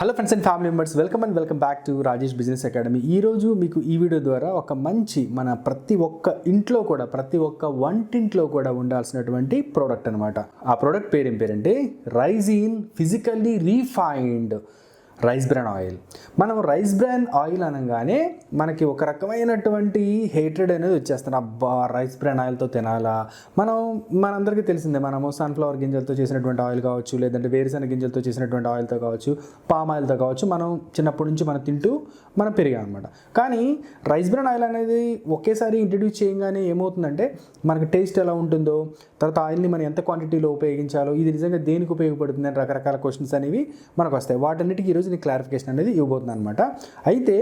Hello friends and family members, welcome back to Rajesh business academy. ఈరోజు మీకు ఈ video ద్వారా ఒక మంచి మన ప్రతి ఒక్క ఇంట్లో కూడా ప్రతి ఒక్క వంటింట్లో కూడా ఉండాల్సినటువంటి ప్రోడక్ట్ అనమాట. ఆ ప్రోడక్ట్ పేరు ఏం పేరంటే Raizeen physically refined rice bran oil. మనం రైస్ బ్రాన్ ఆయిల్ అనగానే మనకి ఒక రకమైనటువంటి హేట్రెడ్ అనేది వచ్చేస్తుంది. అబ్బా, రైస్ బ్రాన్ ఆయిల్తో తినాలా? మనందరికీ తెలిసిందే, మనము సన్ఫ్లవర్ గింజలతో చేసినటువంటి ఆయిల్ కావచ్చు, లేదంటే వేరుశెనగ గింజలతో చేసినటువంటి ఆయిల్తో కావచ్చు, పామ్ ఆయిల్తో కావచ్చు, మనం చిన్నప్పటి నుంచి మనం తింటూ మనం పెరిగాం అనమాట. కానీ రైస్ బ్రాన్ ఆయిల్ అనేది ఒకేసారి ఇంట్రడ్యూస్ చేయగానే ఏమవుతుందంటే మనకి టేస్ట్ ఎలా ఉంటుందో, తర్వాత ఆయిల్ని మనం ఎంత క్వాంటిటీలో ఉపయోగించాలో, ఇది నిజంగా దేనికి ఉపయోగపడుతుంది అని రకరకాల క్వశ్చన్స్ అనేవి మనకు వస్తాయి. వాటన్నిటికీ ఈరోజు క్లారిఫికేషన్ అనేది ఇవ్వబోతుంది అనమాట. అయితే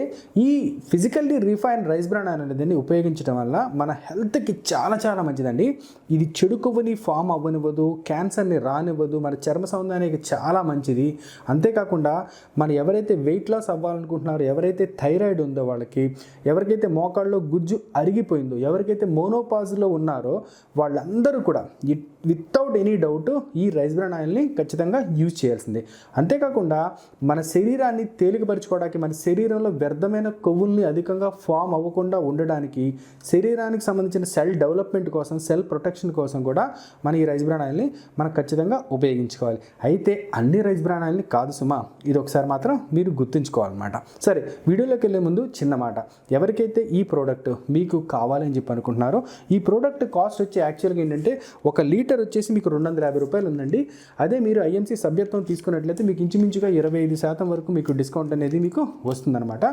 ఈ physically refined rice bran oil అనేది ఉపయోగించడం వల్ల మన హెల్త్కి చాలా చాలా మంచిదండి. ఇది చెడు కొవ్వుని ఫామ్ అవ్వనివ్వదు, క్యాన్సర్ని రానివ్వదు, మన చర్మ సౌందర్యానికి చాలా మంచిది. అంతేకాకుండా మన ఎవరైతే వెయిట్ లాస్ అవ్వాలనుకుంటున్నారో, ఎవరైతే థైరాయిడ్ ఉందో వాళ్ళకి, ఎవరికైతే మోకాళ్ళలో గుజ్జు అరిగిపోయిందో, ఎవరికైతే మోనోపాజ్లో ఉన్నారో వాళ్ళందరూ కూడా వితౌట్ ఎనీ డౌట్ ఈ రైస్ బ్రాన్ ఆయిల్ని ఖచ్చితంగా యూజ్ చేయాల్సిందే. అంతేకాకుండా మన శరీరాన్ని తేలికపరచుకోవడానికి, మన శరీరంలో వ్యర్థమైన కొవ్వుల్ని అధికంగా ఫామ్ అవ్వకుండా ఉండడానికి, శరీరానికి సంబంధించిన సెల్ డెవలప్మెంట్ కోసం, సెల్ ప్రొటెక్షన్ కోసం కూడా మన ఈ రైస్ బ్రాన్ ఆయిల్ని మనం ఖచ్చితంగా ఉపయోగించుకోవాలి. అయితే అన్ని రైస్ బ్రాన్ ఆయిల్ని కాదు సుమా, ఇది ఒకసారి మాత్రం మీరు గుర్తుంచుకోవాలన్నమాట. సరే, వీడియోలోకి వెళ్ళే ముందు చిన్న మాట, ఎవరికైతే ఈ ప్రోడక్ట్ మీకు కావాలని చెప్పి అనుకుంటున్నారో, ఈ ప్రోడక్ట్ కాస్ట్ వచ్చి యాక్చువల్గా ఏంటంటే 1 లీటర్ వచ్చేసి మీకు 250 రూపాయలు ఉందండి. అదే మీరు ఐఎంసీ సభ్యత్వం తీసుకున్నట్లయితే మీకు ఇంచుమించుగా 25% వరకు మీకు డిస్కౌంట్ అనేది మీకు వస్తుందన్నమాట.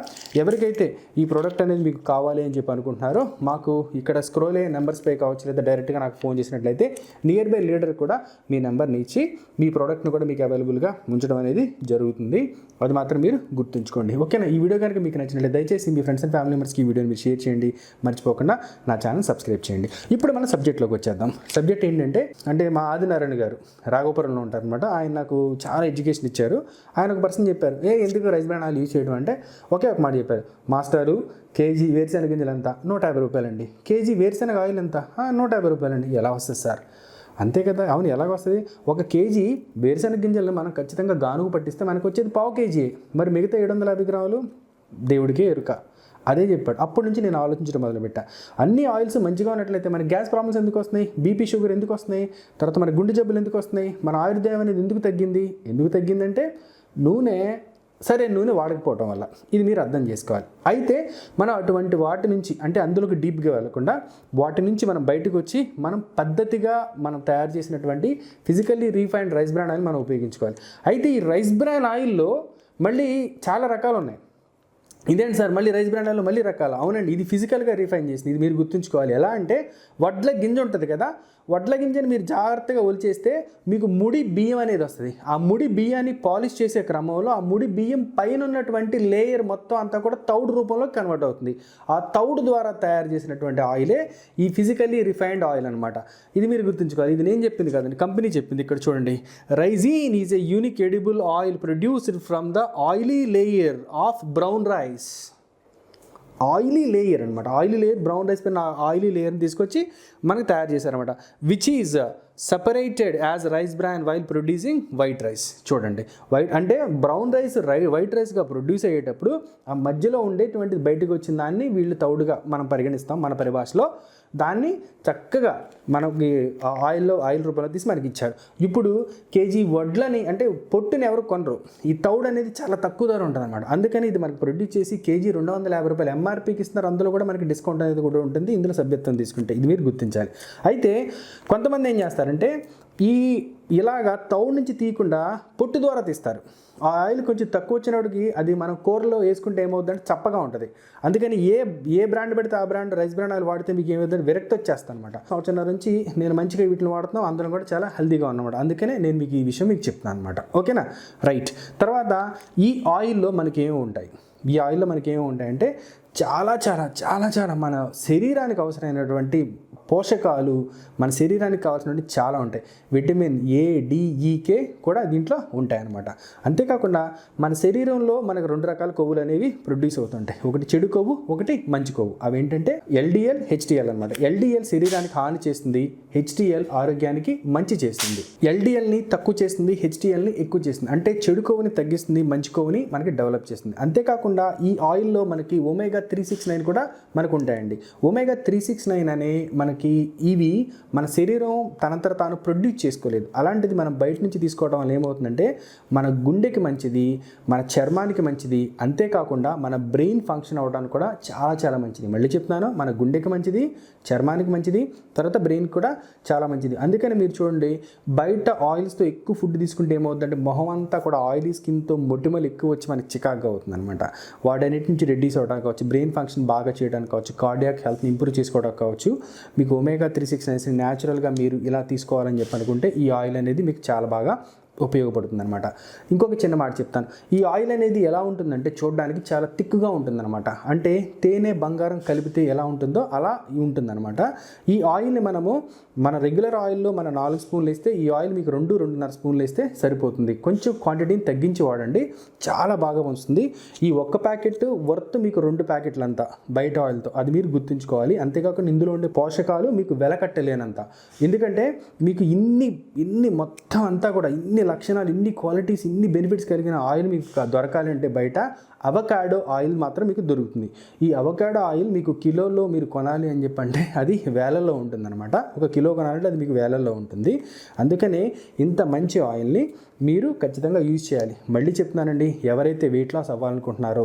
ఎవరికైతే ఈ ప్రోడక్ట్ అనేది మీకు కావాలి అని చెప్పి అనుకుంటున్నారో, మాకు ఇక్కడ స్క్రోల్ అయ్యే నెంబర్స్ పై కావచ్చు, లేదా డైరెక్ట్గా నాకు ఫోన్ చేసినట్లయితే నియర్ బై లీడర్ కూడా మీ నెంబర్ని ఇచ్చి మీ ప్రోడక్ట్ని కూడా మీకు అవైలబుల్గా ఉంచడం అనేది జరుగుతుంది. అది మాత్రం మీరు గుర్తుంచుకోండి, ఓకేనా? ఈ వీడియో కనుక మీకు నచ్చినట్లయితే దయచేసి మీ ఫ్రెండ్స్ అండ్ ఫ్యామిలీ మెంబర్స్కి ఈ వీడియోని మీరు షేర్ చేయండి, మర్చిపోకుండా నా ఛానల్ సబ్స్క్రైబ్ చేయండి. ఇప్పుడు మన సబ్జెక్ట్లోకి వచ్చేద్దాం. సబ్జెక్ట్ ఏంటంటే మా ఆదినారాయణ గారు రాఘోపురంలో ఉంటారనమాట. ఆయన నాకు చాలా ఎడ్యుకేషన్ ఇచ్చారు. ఆయన ఒక పర్సన్ చెప్పారు, ఎందుకు రైస్ బ్రాన్ ఆయిల్ యూజ్ చేయడం అంటే ఒకే ఒక మాట చెప్పారు, మాస్టారు కేజీ వేరుశెనగ గింజలు ఎంత? 150 రూపాయలండి. కేజీ వేరుశెనగ ఆయిల్ ఎంత? 150 రూపాయలండి. ఎలా వస్తుంది సార్? అంతే కదా, అవును, ఎలాగొస్తుంది? 1 కేజీ వేరుశెనగ గింజలను మనం ఖచ్చితంగా గానుగు పట్టిస్తే మనకు వచ్చేది 1/2 కేజీ. మరి మిగతా 750 గ్రాములు దేవుడికే ఎరుక. అదే చెప్పాడు. అప్పటి నుంచి నేను ఆలోచించడం మొదలుపెట్టా. అన్ని ఆయిల్స్ మంచిగా ఉన్నట్లయితే మన గ్యాస్ ప్రాబ్లమ్స్ ఎందుకు వస్తున్నాయి, బీపీ షుగర్ ఎందుకు వస్తున్నాయి, తర్వాత మన గుండె జబ్బులు ఎందుకు వస్తున్నాయి, మన ఆయుర్దాయం అనేది ఎందుకు తగ్గిందంటే నూనె వాడకపోవటం వల్ల. ఇది మీరు అర్థం చేసుకోవాలి. అయితే మనం అటువంటి వాటి నుంచి, అంటే అందులోకి డీప్గా వెళ్ళకుండా వాటి నుంచి మనం బయటకు వచ్చి మనం పద్ధతిగా మనం తయారు చేసినటువంటి physically refined rice bran oil మనం ఉపయోగించుకోవాలి. అయితే ఈ రైస్ బ్రాన్ ఆయిల్లో మళ్ళీ చాలా రకాలు ఉన్నాయి. ఇదేంటి సార్, మళ్ళీ రైస్ బ్రాన్ ఆయిల్లో మళ్ళీ రకాలు? అవునండి, ఇది ఫిజికల్గా రీఫైన్ చేసింది. ఇది మీరు గుర్తుంచుకోవాలి. ఎలా అంటే వడ్ల గింజ ఉంటుంది కదా, వడ్ల గింజని మీరు జాగ్రత్తగా ఒలిచేస్తే మీకు ముడి బియ్యం అనేది వస్తుంది. ఆ ముడి బియ్యాన్ని పాలిష్ చేసే క్రమంలో ఆ ముడి బియ్యం పైన ఉన్నటువంటి లేయర్ మొత్తం అంతా కూడా తౌడు రూపంలో కన్వర్ట్ అవుతుంది. ఆ తౌడు ద్వారా తయారు చేసినటువంటి ఆయిలే ఈ ఫిజికల్లీ రిఫైన్డ్ ఆయిల్ అనమాట. ఇది మీరు గుర్తుంచుకోవాలి. ఇది నేను చెప్పింది కాదండి, కంపెనీ చెప్పింది. ఇక్కడ చూడండి, Raizeen is a unique edible oil produced from the oily layer of brown rice. Oily layer అనమాట, ఆయిలీ లేయర్, బ్రౌన్ రైస్ పైన ఆయిలీ లేయర్ని తీసుకొచ్చి మనకు తయారు చేశారనమాట. Which is separated as rice bran while producing white rice. చూడండి, వైట్ అంటే brown rice white రైస్గా ప్రొడ్యూస్ అయ్యేటప్పుడు ఆ మధ్యలో ఉండేటువంటి బయటకు వచ్చిన దాన్ని వీళ్ళు తౌడుగా మనం పరిగణిస్తాం మన పరిభాషలో. దాన్ని చక్కగా మనకి ఆయిల్ రూపంలో తీసి మనకి ఇచ్చారు. ఇప్పుడు కేజీ వడ్లని, అంటే పొట్టుని ఎవరు కొనరు, ఈ తౌడు అనేది చాలా తక్కువ ధర ఉంటుంది అనమాట. అందుకని ఇది మనకి ప్రొడ్యూస్ చేసి కేజీ 250 రూపాయలు ఎంఆర్పీకి ఇస్తున్నారు. అందులో కూడా మనకి డిస్కౌంట్ అనేది కూడా ఉంటుంది ఇందులో సభ్యత్వం తీసుకుంటే. ఇది మీరు గుర్తించాలి. అయితే కొంతమంది ఏం చేస్తారంటే ఇలాగా తౌడు నుంచి తీయకుండా పొట్టు ద్వారా తీస్తారు. ఆ ఆయిల్ కొంచెం తక్కువ వచ్చినప్పటికి అది మనం కూరలో వేసుకుంటే ఏమవుతుందంటే చప్పగా ఉంటుంది. అందుకని ఏ బ్రాండ్ పెడితే ఆ బ్రాండ్ రైస్ బ్రాన్ ఆయిల్ వాడితే మీకు ఏమవుతుందంటే విరక్తి వచ్చేస్తాను అనమాట. సంవత్సరం నుంచి నేను మంచిగా వీటిని వాడుతున్నాను, అందులో కూడా చాలా హెల్తీగా ఉన్నమాట. అందుకనే నేను మీకు ఈ విషయం మీకు చెప్తున్నాను అనమాట, ఓకేనా? రైట్. తర్వాత ఈ ఆయిల్లో మనకి ఏమి ఉంటాయి, అంటే చాలా మన శరీరానికి అవసరమైనటువంటి పోషకాలు మన శరీరానికి కావాల్సినటువంటి చాలా ఉంటాయి. విటమిన్ ఏ, డి, ఈకే కూడా దీంట్లో ఉంటాయన్నమాట. అంతేకాకుండా మన శరీరంలో మనకు 2 రకాల కొవ్వులు అనేవి ప్రొడ్యూస్ అవుతుంటాయి. ఒకటి చెడు కొవ్వు, ఒకటి మంచి కొవ్వు. అవి ఏంటంటే ఎల్డిఎల్, హెచ్డిఎల్ అనమాట. ఎల్డిఎల్ శరీరానికి హాని చేస్తుంది, హెచ్డిఎల్ ఆరోగ్యానికి మంచి చేస్తుంది. ఎల్డిఎల్ని తక్కువ చేస్తుంది, హెచ్డిఎల్ని ఎక్కువ చేస్తుంది. అంటే చెడు కొవ్వుని తగ్గిస్తుంది, మంచి కొవ్వుని మనకి డెవలప్ చేస్తుంది. అంతేకాకుండా ఈ ఆయిల్లో మనకి ఒమేగా 369 కూడా మనకు ఉంటాయండి. ఒమేగా 369 అనే మనకి ఇవి మన శరీరం తనంతట తాను ప్రొడ్యూస్ చేసుకోలేదు. అలాంటిది మనం బయట నుంచి తీసుకోవడం వల్ల ఏమవుతుందంటే మన గుండెకి మంచిది, మన చర్మానికి మంచిది, అంతేకాకుండా మన బ్రెయిన్ ఫంక్షన్ అవ్వడానికి కూడా చాలా మంచిది. మళ్ళీ చెప్తున్నాను, మన గుండెకి మంచిది, చర్మానికి మంచిది, తర్వాత బ్రెయిన్కి కూడా చాలా మంచిది. అందుకని మీరు చూడండి, బయట ఆయిల్స్తో ఎక్కువ ఫుడ్ తీసుకుంటే ఏమవుతుందంటే మొహం అంతా కూడా ఆయిలీ స్కిన్తో మొటిమలు ఎక్కువ వచ్చి మనకి చికాగ్గా అవుతుంది అనమాట. వాటన్నిటి నుంచి రెడ్యూస్ అవ్వడానికి కావచ్చు, బ్రెయిన్ ఫంక్షన్ బాగా చేయడానికి కావచ్చు, కార్డియాక్ హెల్త్ని ఇంప్రూవ్ చేసుకోవడానికి కావచ్చు, మీకు ఒమేగా 369 న్యాచురల్గా మీరు ఇలా తీసుకోవాలని చెప్పి అనుకుంటే ఈ ఆయిల్ అనేది మీకు చాలా బాగా ఉపయోగపడుతుంది అనమాట. ఇంకొక చిన్న మాట చెప్తాను. ఈ ఆయిల్ అనేది ఎలా ఉంటుందంటే చూడడానికి చాలా థిక్గా ఉంటుందన్నమాట. అంటే తేనె బంగారం కలిపితే ఎలా ఉంటుందో అలా ఉంటుందన్నమాట. ఈ ఆయిల్ని మనము మన రెగ్యులర్ ఆయిల్లో మన 4 స్పూన్లు వేస్తే ఈ ఆయిల్ మీకు 2-2.5 స్పూన్లు వేస్తే సరిపోతుంది. కొంచెం క్వాంటిటీని తగ్గించి వాడండి, చాలా బాగా వస్తుంది. ఈ ఒక్క ప్యాకెట్ వర్త్ మీకు 2 ప్యాకెట్లు అంతా బయట ఆయిల్తో, అది మీరు గుర్తుంచుకోవాలి. అంతేకాకుండా ఇందులో ఉండే పోషకాలు మీకు వెలకట్టలేనంత. ఎందుకంటే మీకు ఇన్ని మొత్తం అంతా కూడా ఇన్ని లక్షణాలు, ఇన్ని క్వాలిటీస్, ఇన్ని బెనిఫిట్స్ కలిగిన ఆయిల్ మీకు దొరకాలి అంటే బయట అవకాడో ఆయిల్ మాత్రం మీకు దొరుకుతుంది. ఈ అవకాడో ఆయిల్ మీకు కిలోలో మీరు కొనాలి అని చెప్పంటే అది వేలల్లో ఉంటుందన్నమాట. 1 కిలో కొనాలంటే అది మీకు వేలల్లో ఉంటుంది. అందుకనే ఇంత మంచి ఆయిల్ని మీరు ఖచ్చితంగా యూజ్ చేయాలి. మళ్ళీ చెప్తున్నానండి, ఎవరైతే వెయిట్ లాస్ అవ్వాలనుకుంటున్నారో,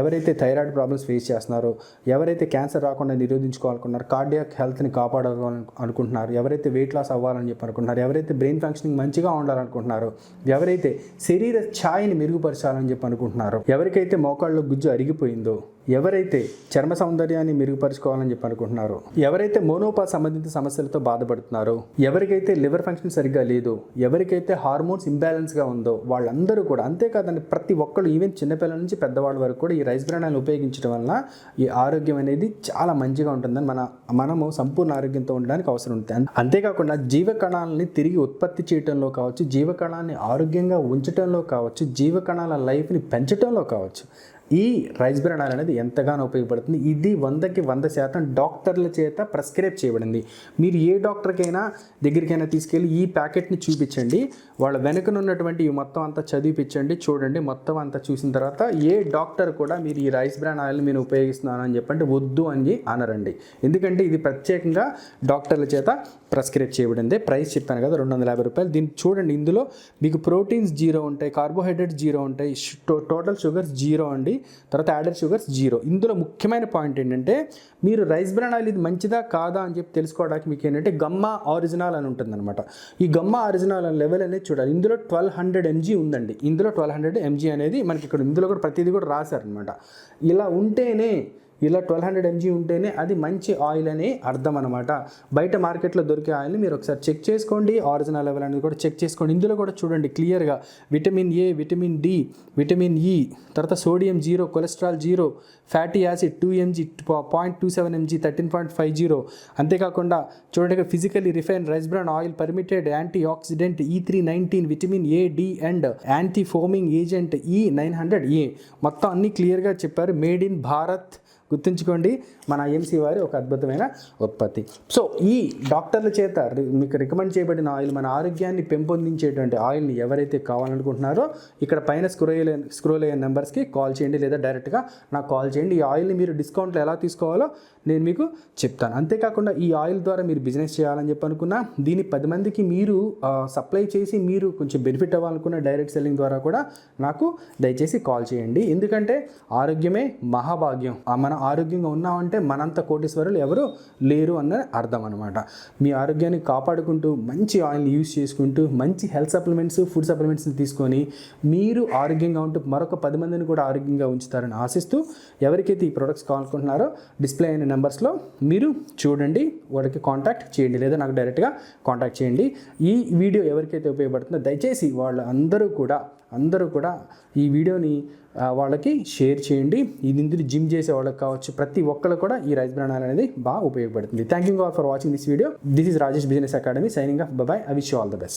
ఎవరైతే థైరాయిడ్ ప్రాబ్లమ్స్ ఫేస్ చేస్తున్నారో, ఎవరైతే క్యాన్సర్ రాకుండా నిరోధించుకోవాలనుకుంటున్నారు, కార్డియాక్ హెల్త్ని కాపాడాలనుకుంటున్నారు, ఎవరైతే వెయిట్ లాస్ అవ్వాలని చెప్పి అనుకుంటున్నారు, ఎవరైతే బ్రెయిన్ ఫంక్షనింగ్ మంచిగా ఉండాలనుకుంటున్నారో, ఎవరైతే శరీర ఛాయని మెరుగుపరచాలని చెప్పి అనుకుంటున్నారో, ఎవరికైతే మోకాళ్ళలో గుజ్జు అరిగిపోయిందో, ఎవరైతే చర్మ సౌందర్యాన్ని మెరుగుపరుచుకోవాలని చెప్పి అనుకుంటున్నారో, ఎవరైతే మోనోపాజ్ సంబంధిత సమస్యలతో బాధపడుతున్నారో, ఎవరికైతే లివర్ ఫంక్షన్ సరిగ్గా లేదో, ఎవరికైతే హార్మోన్స్ ఇంబ్యాలెన్స్గా ఉందో వాళ్ళందరూ కూడా, అంతేకాదండి ప్రతి ఒక్కళ్ళు, ఈవెన్ చిన్నపిల్లల నుంచి పెద్దవాళ్ళ వరకు కూడా ఈ రైస్ బ్రాన్ ఆయిల్ ఉపయోగించడం వల్ల ఈ ఆరోగ్యం అనేది చాలా మంచిగా ఉంటుందని మనము సంపూర్ణ ఆరోగ్యంతో ఉండడానికి అవసరం ఉంటుంది. అంతేకాకుండా జీవకణాలని తిరిగి ఉత్పత్తి చేయడంలో కావచ్చు, జీవకణాన్ని ఆరోగ్యంగా ఉంచడంలో కావచ్చు, జీవకణాల లైఫ్ని పెంచడంలో కావచ్చు, ఈ రైస్ బ్రాన్ ఆయిల్ అనేది ఎంతగానో ఉపయోగపడుతుంది. ఇది 100కి 100% డాక్టర్ల చేత ప్రిస్క్రైబ్ చేయబడింది. మీరు ఏ డాక్టర్కైనా దగ్గరికైనా తీసుకెళ్ళి ఈ ప్యాకెట్ని చూపించండి, వాళ్ళ వెనుకనున్నటువంటి ఈ మొత్తం అంతా చదివిపించండి, చూడండి. మొత్తం అంతా చూసిన తర్వాత ఏ డాక్టర్ కూడా మీరు ఈ రైస్ బ్రాన్ ఆయిల్ మీరు ఉపయోగిస్తున్నాను అని చెప్పంటే వద్దు అని అనరండి. ఎందుకంటే ఇది ప్రత్యేకంగా డాక్టర్ల చేత ప్రిస్క్రైబ్ చేయబడింది. ప్రైస్ చెప్పాను కదా, 250 రూపాయలు. దీన్ని చూడండి, ఇందులో మీకు ప్రోటీన్స్ 0 ఉంటాయి, కార్బోహైడ్రేట్స్ 0 ఉంటాయి, టోటల్ షుగర్స్ 0 అండి, తర్వాత యాడెడ్ షుగర్స్ 0. ఇందులో ముఖ్యమైన పాయింట్ ఏంటంటే మీరు రైస్ బ్రాన్ ఆయిల్ ఇది మంచిదా కాదా అని చెప్పి తెలుసుకోవడానికి మీకు ఏంటంటే గమ్మా ఆరిజినల్ అని ఉంటుందన్నమాట. ఈ గమ్మా ఆరిజినల్ లెవెల్ అనేది చూడాలి. ఇందులో 1200 mg ఉందండి. ఇందులో 1200 mg అనేది మనకి ఇక్కడ ఇందులో కూడా ప్రతిదీ కూడా రాశారనమాట. ఇలా ఉంటేనే, ఇలా 1200 mg ఉంటేనే అది మంచి ఆయిల్ అని అర్థం అనమాట. బయట మార్కెట్లో దొరికే ఆయిల్ని మీరు ఒకసారి చెక్ చేసుకోండి, ఆరిజినల్ లెవెల్ అనేది కూడా చెక్ చేసుకోండి. ఇందులో కూడా చూడండి క్లియర్గా vitamin A, vitamin D, vitamin E, తర్వాత sodium 0, cholesterol 0, fatty acid 2 mg, 0.27 mg, 13.50. అంతేకాకుండా చూడండి physically refined rice bran oil permitted antioxidant E319, vitamin A, D and anti foaming agent E900A. మొత్తం అన్నీ క్లియర్గా చెప్పారు. Made in Bharat. గుర్తుంచుకోండి, మన IMC వారి ఒక అద్భుతమైన ఉత్పత్తి. సో ఈ డాక్టర్ల చేత మీకు రికమెండ్ చేయబడిన ఆయిల్, మన ఆరోగ్యాన్ని పెంపొందించేటువంటి ఆయిల్ని ఎవరైతే కావాలనుకుంటున్నారో ఇక్కడ పైన స్క్రోల్ అయ్యే నెంబర్స్కి కాల్ చేయండి, లేదా డైరెక్ట్గా నాకు కాల్ చేయండి. ఈ ఆయిల్ని మీరు డిస్కౌంట్లో ఎలా తీసుకోవాలో నేను మీకు చెప్తాను. అంతేకాకుండా ఈ ఆయిల్ ద్వారా మీరు బిజినెస్ చేయాలని చెప్పి అనుకున్నా, దీన్ని 10 మందికి మీరు సప్లై చేసి మీరు కొంచెం బెనిఫిట్ అవ్వాలనుకున్న డైరెక్ట్ సెల్లింగ్ ద్వారా కూడా నాకు దయచేసి కాల్ చేయండి. ఎందుకంటే ఆరోగ్యమే మహాభాగ్యం. మనం ఆరోగ్యంగా ఉన్నామంటే మనంత కోటీశ్వరులు ఎవరు లేరు అన్న అర్థం అనమాట. మీ ఆరోగ్యాన్ని కాపాడుకుంటూ మంచి ఆయిల్ని యూజ్ చేసుకుంటూ మంచి హెల్త్ సప్లిమెంట్స్, ఫుడ్ సప్లిమెంట్స్ని తీసుకొని మీరు ఆరోగ్యంగా ఉంటూ మరొక 10 మందిని కూడా ఆరోగ్యంగా ఉంచుతారని ఆశిస్తూ, ఎవరికైతే ఈ ప్రొడక్ట్స్ కావాలనుకుంటున్నారో డిస్ప్లే అయిన నెంబర్స్లో మీరు చూడండి, వాడికి కాంటాక్ట్ చేయండి, లేదా నాకు డైరెక్ట్గా కాంటాక్ట్ చేయండి. ఈ వీడియో ఎవరికైతే ఉపయోగపడుతుందో దయచేసి అందరూ కూడా ఈ వీడియోని వాళ్ళకి షేర్ చేయండి. ఇందులో జిమ్ చేసే వాళ్ళకి కావచ్చు, ప్రతి ఒక్కరు కూడా ఈ రైస్ బ్రాన్ ఆయిల్ అనేది బాగా ఉపయోగపడుతుంది. Thank you all for watching this video. This is Rajesh business academy signing off. By. I wish you all the best.